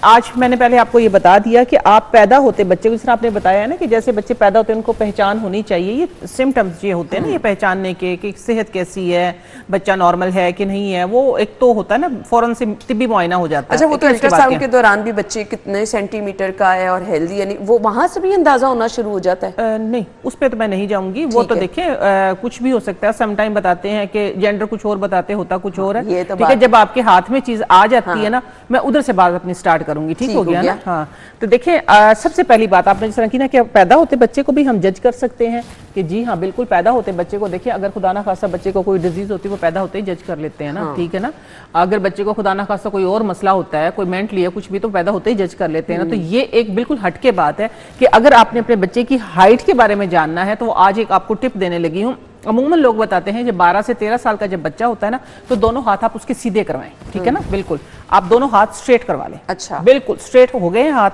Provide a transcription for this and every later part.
आज मैंने पहले आपको ये बता दिया कि आप पैदा होते बच्चे को, जिस तरह आपने बताया है ना कि जैसे बच्चे पैदा होते हैं उनको पहचान होनी चाहिए, ये सिम्टम्स ये होते हैं ना ये पहचानने के कि सेहत कैसी है, बच्चा नॉर्मल है कि नहीं है, वो एक तो होता है ना फौरन से तिब्बी मुआयना हो जाता है। अच्छा, वो तो अल्ट्रासाउंड के दौरान भी बच्चे कितने सेंटीमीटर का है और हेल्दी, यानी वो वहां से भी अंदाजा होना शुरू हो जाता है? नहीं, उस पर तो मैं नहीं जाऊंगी, वो तो देखिए कुछ भी हो सकता है। समटाइम बताते हैं कि जेंडर कुछ और बताते, होता कुछ और है, ठीक है। जब आपके हाथ में चीज आ जाती है ना, मैं उधर से बात अपनी स्टार्ट करूंगी, ठीक हो गया ना? हाँ, तो देखिए सबसे पहली बात आपने जिस तरह की ना कि पैदा होते बच्चे को भी हम जज कर सकते हैं कि जी हाँ बिल्कुल पैदा होते बच्चे को, देखिए अगर खुदा ना खासा बच्चे को कोई डिजीज होती है वो पैदा होते ही जज कर लेते हैं ना, ठीक है ना। अगर बच्चे को खुदा ना खासा कोई और मसला होता है, कोई मेंटली है कुछ भी, तो पैदा होते ही जज कर लेते हैं ना। तो ये एक बिल्कुल हटके बात है कि अगर आपने अपने बच्चे की हाइट के बारे में जानना है तो आज एक आपको टिप देने लगी हूँ। अमूमन लोग बताते हैं जब 12 से 13 साल का जब बच्चा होता है ना, तो दोनों हाथ आप उसके सीधे करवाएं, ठीक है ना, बिल्कुल आप दोनों हाथ स्ट्रेट करवा लें। अच्छा, बिल्कुल स्ट्रेट हो गए हाथ।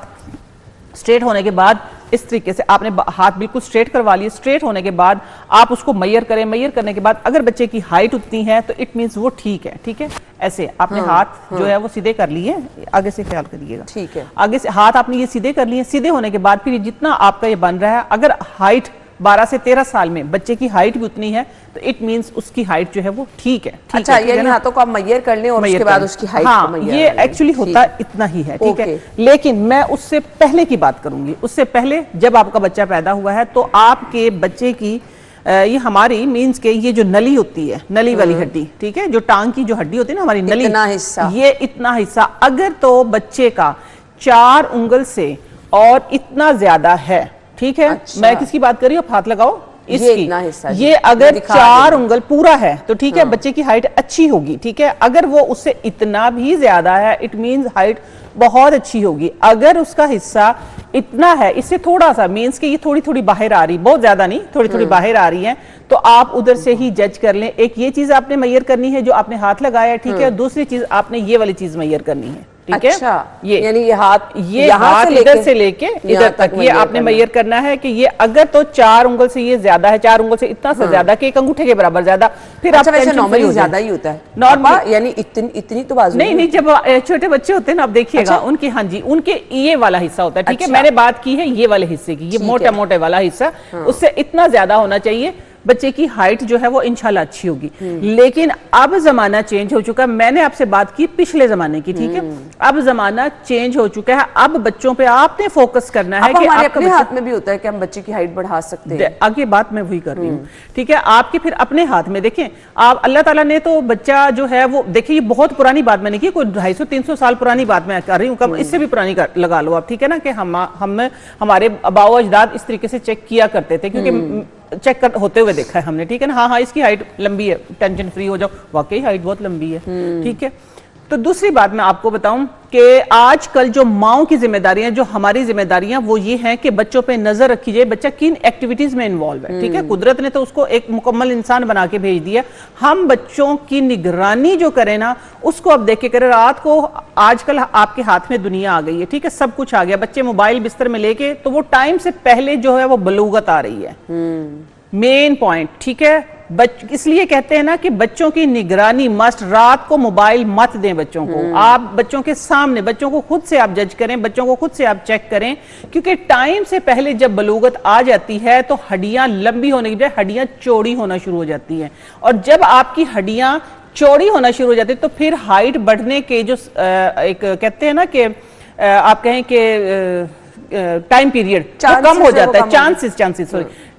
स्ट्रेट होने के बाद इस तरीके से आपने हाथ बिल्कुल स्ट्रेट करवा लिए। स्ट्रेट होने के बाद आप उसको मैयर करें। मैयर करने के बाद अगर बच्चे की हाइट उतनी है तो इट मींस वो ठीक है, ठीक है। ऐसे आपने हाथ जो है वो सीधे कर लिए, आगे से ख्याल करिएगा, ठीक है। आगे से हाथ आपने ये सीधे कर लिए। सीधे होने के बाद फिर जितना आपका ये बन रहा है, अगर हाइट 12 से 13 साल में बच्चे की हाइट भी उतनी है तो इट मींस उसकी हाइट जो है वो ठीक है। अच्छा, यानी हाथों को आप मैयर कर लें और उसके बाद उसकी हाइट को मैयर। ये एक्चुअली होता इतना ही है, ठीक है। लेकिन मैं उससे पहले की बात करूंगी। उससे पहले जब आपका बच्चा पैदा हुआ है तो आपके बच्चे की ये हमारी मींस के ये जो नली होती है, नली वाली हड्डी, ठीक है, जो टांग की जो हड्डी होती है ना हमारी नली, इतना हिस्सा, ये इतना हिस्सा अगर तो बच्चे का 4 उंगल से और इतना ज्यादा है, ठीक है। अच्छा। मैं किसकी बात कर रही हूँ, हाथ लगाओ, इसकी। ये अगर 4 उंगल पूरा है तो ठीक है, बच्चे की हाइट अच्छी होगी, ठीक है। अगर वो उससे इतना भी ज्यादा है इट मींस हाइट बहुत अच्छी होगी। अगर उसका हिस्सा इतना है, इससे थोड़ा सा मींस कि ये थोड़ी थोड़ी बाहर आ रही, बहुत ज्यादा नहीं, थोड़ी थोड़ी बाहर आ रही है, तो आप उधर से ही जज कर लें। एक ये चीज आपने मैयर करनी है जो आपने हाथ लगाया है, ठीक है। दूसरी चीज आपने ये वाली चीज मैयर करनी है, ठीक है। अच्छा, ये यानी ये हाथ इधर से लेके इधर तक ये आपने मैयर करना है कि ये अगर तो 4 उंगल से ये ज्यादा है, 4 उंगल से इतना से ज्यादा कि एक अंगूठे के बराबर ज्यादा, फिर आप वैसे नॉर्मली ज्यादा ही होता है नॉर्मल, यानी इतनी तो बाजू नहीं, जब छोटे बच्चे होते हैं ना आप देखिएगा उनके, हाँ जी, उनके ये वाला हिस्सा होता है, ठीक है। मैंने बात की है ये वाले हिस्से की, ये मोटा मोटे वाला हिस्सा, उससे इतना ज्यादा होना चाहिए। बच्चे की हाइट जो है वो इंशाल्लाह अच्छी होगी। लेकिन अब जमाना चेंज हो चुका है। मैंने आपसे बात की पिछले जमाने की, ठीक है। अब जमाना चेंज हो चुका है। अब बच्चों पे आपने फोकस करना है कि हमारे अपने हाथ में भी होता है कि हम बच्चे की हाइट बढ़ा सकते हैं। आगे बात मैं वही कर रही हूँ, ठीक है। आपके फिर अपने हाथ में देखें, आप अल्लाह ताला ने तो बच्चा जो है वो देखिए, ये बहुत पुरानी बात मैंने की, कोई 250-300 साल पुरानी बात मैं कर रही हूँ, कब इससे भी पुरानी लगा लो आप, ठीक है ना, कि हम हमारे आबाओ अजदाद इस तरीके से चेक किया करते थे, क्योंकि चेक कर होते हुए देखा है हमने, ठीक है ना। हाँ, इसकी हाइट लंबी है, टेंशन फ्री हो जाओ, वाकई हाइट बहुत लंबी है, ठीक है। तो दूसरी बात मैं आपको बताऊं कि आजकल जो माओं की जिम्मेदारियां, जो हमारी जिम्मेदारियां, वो ये हैं कि बच्चों पे नजर रखी जाए बच्चा किन एक्टिविटीज में इन्वॉल्व है, ठीक है। कुदरत ने तो उसको एक मुकम्मल इंसान बना के भेज दिया। हम बच्चों की निगरानी जो करें ना, उसको अब देख के करें। रात को आजकल आपके हाथ में दुनिया आ गई है, ठीक है, सब कुछ आ गया। बच्चे मोबाइल बिस्तर में लेके, तो वो टाइम से पहले जो है वो बलूगत आ रही है, मेन पॉइंट, ठीक है। इसलिए कहते हैं ना कि बच्चों की निगरानी मस्ट। रात को मोबाइल मत दें बच्चों को। आप बच्चों के सामने, बच्चों को खुद से आप जज करें, बच्चों को खुद से आप चेक करें, क्योंकि टाइम से पहले जब बलूगत आ जाती है तो हड्डियां लंबी होने की बजाय हड्डियां चौड़ी होना शुरू हो जाती हैं। और जब आपकी हड्डियां चौड़ी होना शुरू हो जाती है तो फिर हाइट बढ़ने के जो एक कहते हैं ना कि आप कहें कि टाइम पीरियड कम हो जाता है,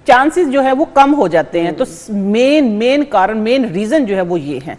चांसेस जो है वो कम हो जाते हैं। तो मेन कारण, मेन रीजन जो है वो ये है।